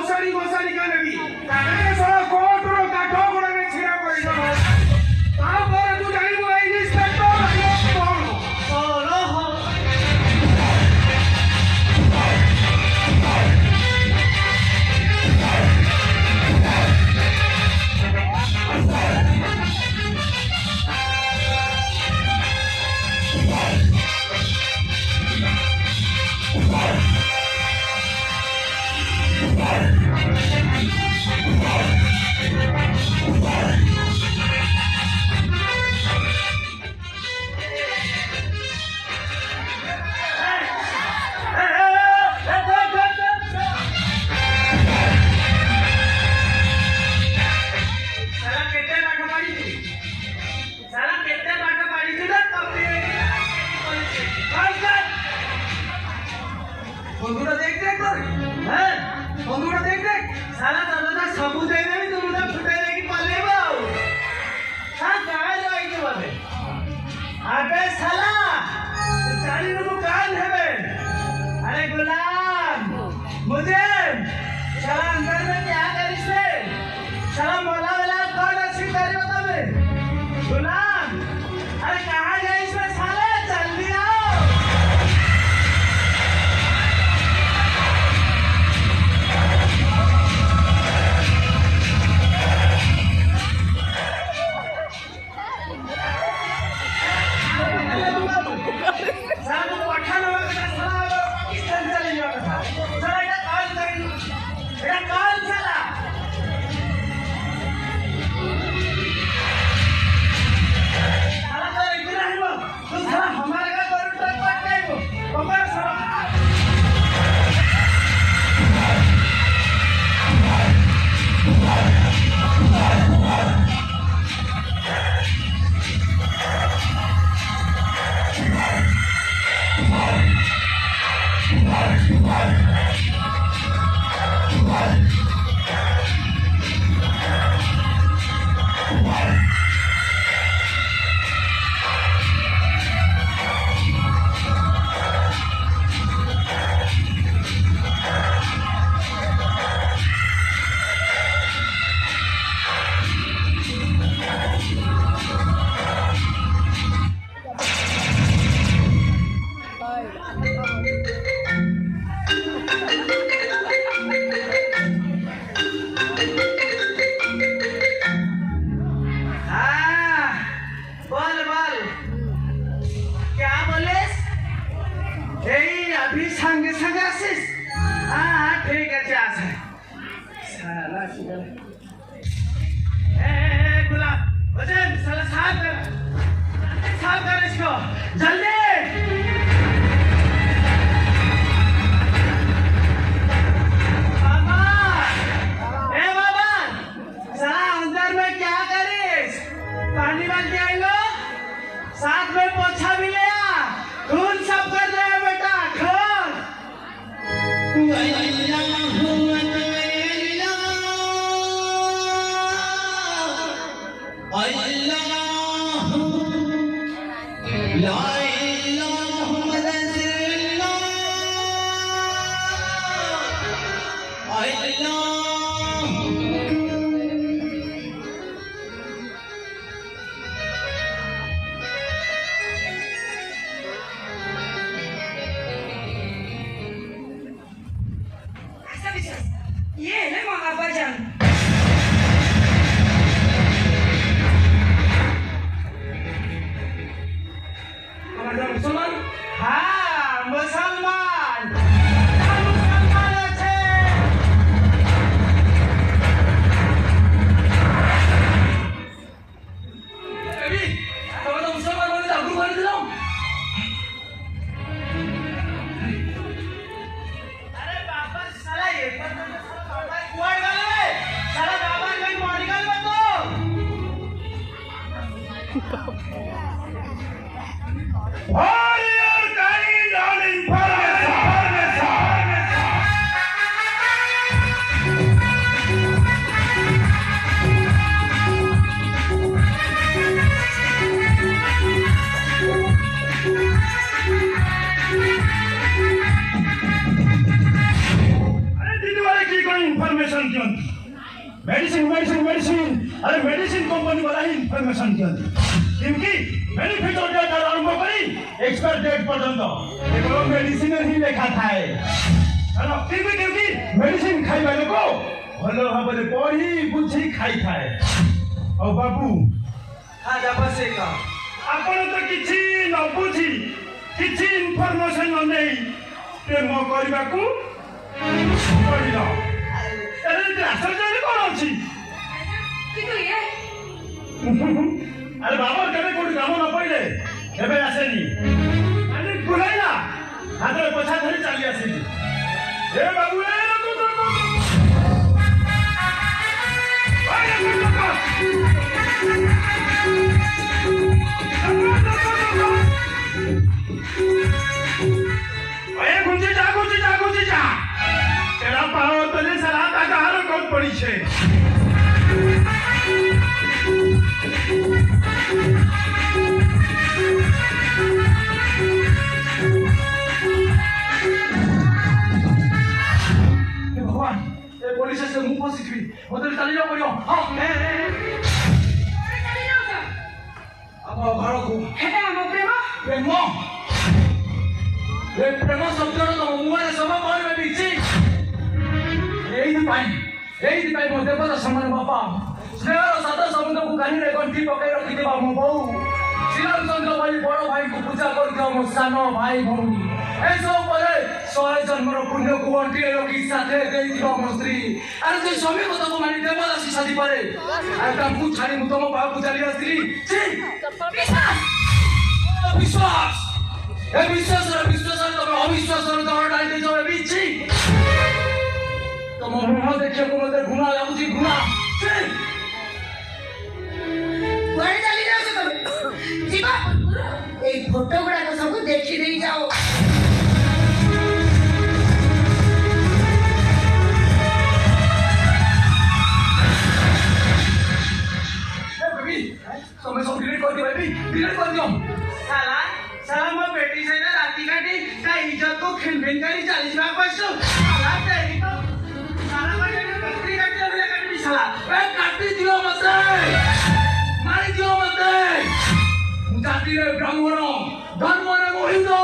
घोषारी घोषारी का नबी काहे सो कोट रो काठो गोड़ में छिरा पड़ी दो ता पर तू जाई वो इंस्पेक्टर कौन ओलो हो बंधुरा देख देख कर हैं बंधुरा देख देख साला दादा सबूत दे दे तुम उधर छुटे लेके पल्ले बाऊ हां कहां जाई के बाबे अबे साला चाली नु कान है बे अरे गुलाम मुझे साला अंदर में क्या करिस रे साला मोला वाला कौन अच्छी करे बता बे गुलाम अरे कहां जाइस रे साले जल्दी आओ अभी संगे संगे आसिस हाँ ठीक है चास है साला शिकल गुलाम वजन साला साफ कर इसको जल्दी पानी डाल के आई लो साथ में पोछा भी ले आ खून सब कर रहे हैं बेटा खून ये है मामा बजन मुसलमान हाँ मुसलमान इनफॉरमेशन दियंती मेडिसिन मेडिसिन मेडिसिन अरे मेडिसिन कंपनी वाला ही इनफॉरमेशन दियंती क्योंकि बेनिफिट और डेट आरंभ करी एक्सपायर डेट पर्यंत केवल मेडिसिन ही लिखा थाए हेलो क्योंकि मेडिसिन खाइबा लोक भल भाव पढ़ी बुझी खाई थाए और बाबू हाँ बसे का आपण तो किछि न बुझी किछि इनफॉरमेशन न नहीं प्रेम करबा को पड़िला अरे आश्चर्य कौन अछि কিন্তু ये अरे बाबर केबे कोडी काम न पइले केबे आसेनी अरे बुलाइला हाथ में पछा धरी चली आसीली ए बाबू ए रुको रुको अरे रुको अरे गुंजी जा तेरा पाव तले सला का हार कोत पड़ी छे भगवान ए पुलिस से मुंह फसिथि होटल चली जाओ पड़ियो हां चली जाओ सर अब घर को हेटा हम प्रेम प्रेम ए प्रेम शब्द तो मुंह रे सब मार में बिछि एई पाई मो देवता समान बापा स्नेहर सदा समुद्र को कानी रे गंठी पकाई रखि देबा मो बहू श्रीराम चंद्र भाई बड़ भाई को पूजा करके मो सानो भाई भौनी ए सब परे 100 जन्मर पुण्य को गंठी रे रखि साथे देई दिबा मो स्त्री अरे जे समय को तो मानी देवता शादी परे आ कामू छाड़ी मु तम बाबू चली आस्त्री छी विश्वास ए विश्वास तम अविश्वास रो तो डाल दे जो बिछि तम मुह देखियो को मते घुना लागुची घुना कुआडे चली जाओ तमे जीवा ए फोटो गुडा को सब देखि देई जाओ समय सब डिलीट कर दियो बेबी डिलीट कर दियो साला मो बेटी से ना राती काटी का इज्जत को खिलबिन करी 40 लाख पैसा साला तेरी तो साला मारे बकरी काटी ले काटी साला ए काटी दियो मते मारी दियो मते जाति रे ब्राह्मण धर्म रे मोहितो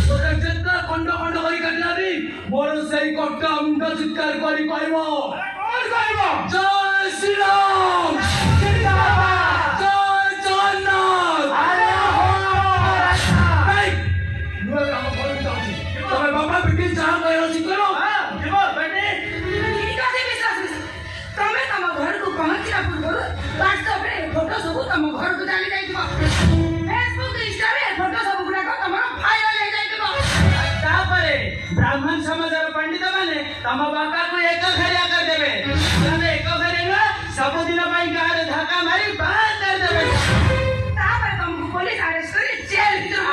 तोरे जेतना खंड खंड करी काटलानी मोर सेई कट्टा मुंड चित्कार करी कहबो कोन कहबो जय श्री राम फोटो सब तुम घर को चली जाइबो फेसबुक इंस्टा रे फोटो सब गुडा को तमरो फाइनल हो जाइबो तापरे ब्राह्मण समाजर पंडित माने तम बाका को एक घरिया कर देबे माने एक घरिया सब दिन पाई गार धक्का मारी बाहर कर देबे तापरे तुमको पुलिस अरेस्ट करी जेल भीतर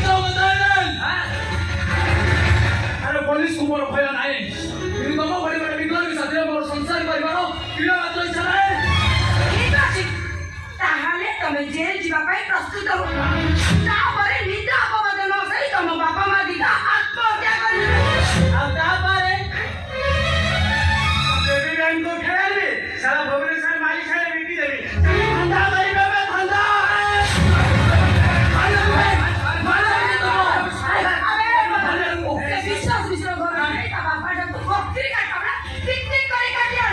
तो बतान अरे पुलिस को मोर भय नाही इन तम बड़ी बड़ी विद्वान के साथ मोर संसार परिवारो क्रिया मात्र इच्छा नाही ताहाले तमे जेल जीवा पाई प्रस्तुत हो तापरे निदा अपवाद न सही तम बापा मा दिदा आत्महत्या करिले आ तापरे बेबी बहन को खेलबे सारा भुवनेश्वर मालिक सारे बिकी देबे धंधा करिबे बे धंधा विश्वास घर नहीं ता बापा जब बकरी काटबा टिक करी काटिया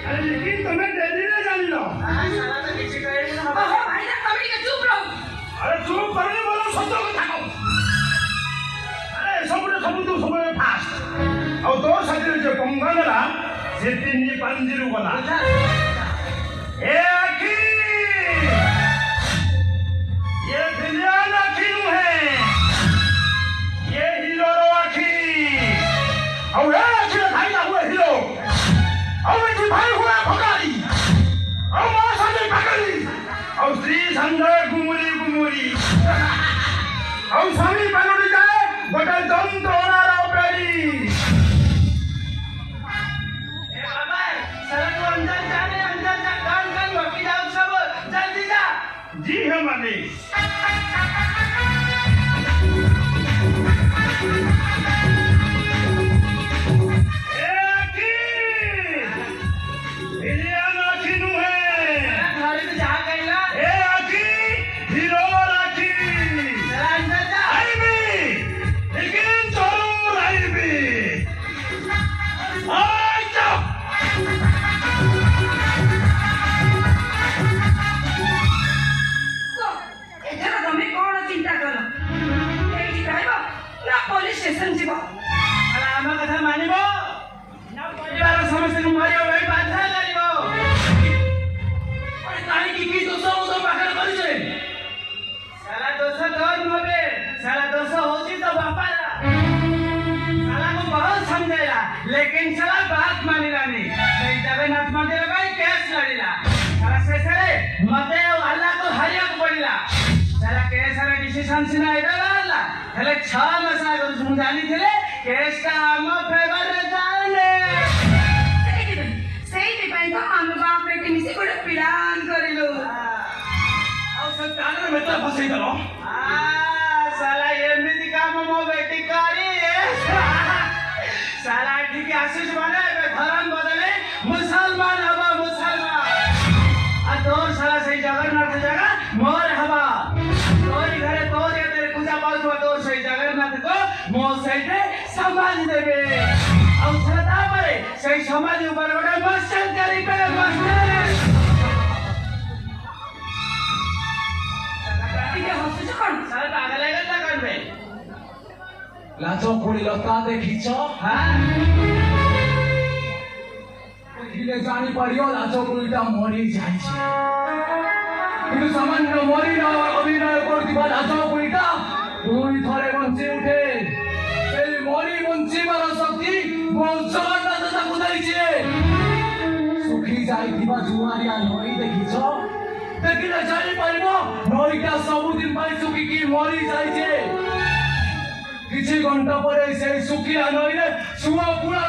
अरे लेकिन तुम्हें डेली ना जानी लो भाई ना कमेटी का चुप रहो अरे चुप करने बोलो सत्य कथा को अरे सब तो समय फास्ट और तो साथी जो पंगनला से तिन्नी पंजिरु गला ए आखी ये विलियन आखी नु है ये हीरो रो आखी और ये आखी भाई ना हुए हीरो और ये भाई हुए भगारी और मां साथे भगारी और श्री संजय गुमुरी और स्वामी पालोड़ी जाए गोटे जंतोरा रो पेरी আই চুপ তো এটার তুমি কোন চিন্তা করো এইটি খাইব না পুলিশ স্টেশন যাব শালা আমার কথা মানিব না পরিবার ସମସ୍ତଙ୍କୁ ମାରିବ ଭାଇ ବାଧ୍ୟ କରିବ আরে কাহিনী কি দোষ তো পাখরে করিছে শালা ଦୋଷ ତୋର ନୁହେଁ ବେ শালা ଦୋଷ ହଉଛି ତୋ ବାପାର শালা को बहुत समझाइला लेकिन शाला बात मानिलानी ସେଇ ଜଗନ୍ନାଥ ମନ୍ଦିର ପାଇଁ କେସ୍ ଲଢିଲା শালা ଶେଷରେ ମତେ ଆଉ ଆଲ୍ଲାହ को ହାରିବାକୁ ପଡିଲା শালা କେସର ଡିସିସନ ସିନା ଏବେ ବାହାରିଲା ହେଲେ 6 ମାସ ଆଗରୁ ମୁଁ ଜାଣିଥିଲେ କେସଟା ଆମ ଫେଭରରେ ଯାଉନି ସେଇଥିପାଇଁ ତ ଆମ ବାପ ବେଟି ମିଶି ଗୋଟେ ପ୍ଲାନ୍ କରିଲୁ ଆଉ ସେ କାନରେ ମେତା ଫସେଇ ଦେଲ শালা ଏମିତି କାମ ମୋ ବେଟି କରି শালা ଏଠିକି ଆସିଛୁ ମାନେ ଏବେ ଧରମ ବଦଳେ ମୁସଲମାନ ହବ ମୁସଲମାନ ଆଉ ତୋର শালা ସେଇ ଜଗନ୍ନାଥ ଜାଗା ମୋର ହବ ତୋରି ଘରେ ତୋର ଯେତେବେଳେ ପୂଜା ପାଉଥିବ ତୋର ସେଇ ଜଗନ୍ନାଥକୁ ମୋ ସେଇଠି ସମାଧି ଦେବେ ଆଉ শালা ତାପରେ ସେଇ ସମାଧି ଉପରେ ଗୋଟେ ମସଜିଦ କରିବେ ମସଜିଦ ଟିକେ ହସୁଛୁ କଣ শালা ପାଗଳ ହେଇଗଲା କରିବେ লাজ পড়িল তা দেখিছ হ্যাঁ দেখিলে জানি পারিও লাজ পড়িটা মরি যাইছে কিন্তু সামান্য মরি না অভিনয় করতিবা লাজ পড়িটা দুই থরে বঞ্চি উঠে এই মরি বঞ্চিবার শক্তি ମୋ ଜଗନ୍ନାଥ ତାକୁ ଦେଇছে ଶୁଖି ଯାଇଥିବା ଜୁଆରିଆ ନଈ ଦେଖିଛ ଦେଖିଲେ ଜାଣିପାରିବ ନଈଟା ସବୁଦିନ ପାଇଁ ଶୁଖିକି ମରି ଯାଇଛେ କିଛି ଘଣ୍ଟା ପରେ ସେଇ ଶୁଖିଲା ନଈରେ ସୁଅ କୁଳା